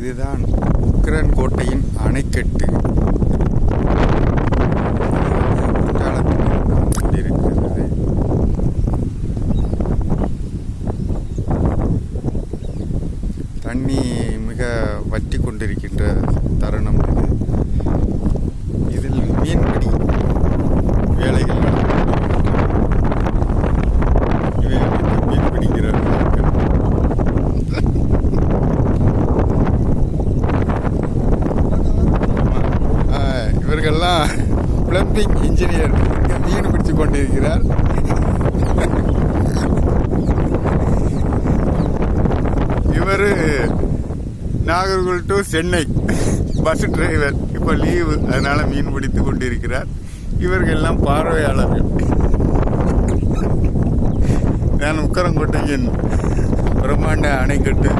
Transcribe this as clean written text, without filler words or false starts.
இதுதான் உக்கிரன் கோட்டையின் அணைக்கட்டு. இருக்கிறது. தண்ணி மிக வற்றி கொண்டிருக்கின்ற தருணம் இது. இதில் மீன்பிடி வேலைகள் மீன் பிடிக்கிறார்கள். இவர்கள்லாம் பிளம்பிங் இன்ஜினியர் மீன் பிடித்து கொண்டிருக்கிறார். இவர் Nagercoil to Chennai bus driver. இப்போ லீவு, அதனால மீன் பிடித்து கொண்டிருக்கிறார். இவர்கள் எல்லாம் பார்வையாளர்கள். நான் உக்கரங்கோட்டையின் பிரம்மாண்ட அணைக்கட்டு